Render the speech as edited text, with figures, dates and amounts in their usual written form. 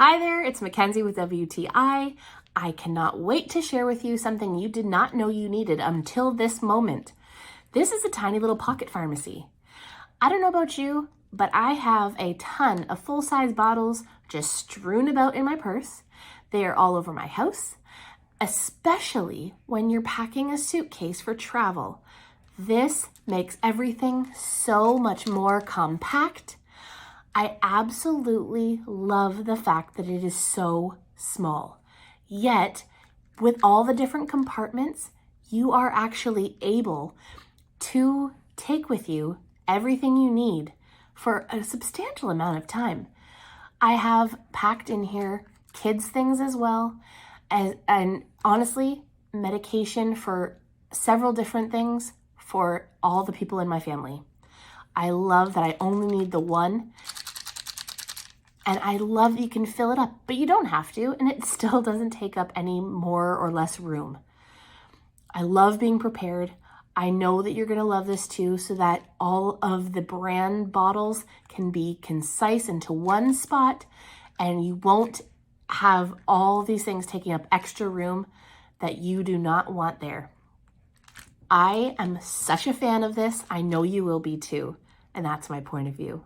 Hi there, it's Mackenzie with WTI. I cannot wait to share with you something you did not know you needed until this moment. This is a tiny little pocket pharmacy. I don't know about you, but I have a ton of full-size bottles just strewn about in my purse. They are all over my house, especially when you're packing a suitcase for travel. This makes everything so much more compact. I absolutely love the fact that it is so small. Yet, with all the different compartments, you are actually able to take with you everything you need for a substantial amount of time. I have packed in here kids' things as well, and honestly, medication for several different things for all the people in my family. I love that I only need the one, and I love that you can fill it up, but you don't have to, and it still doesn't take up any more or less room. I love being prepared. I know that you're gonna love this too, so that all of the brand bottles can be concise into one spot, and you won't have all these things taking up extra room that you do not want there. I am such a fan of this. I know you will be too, and that's my point of view.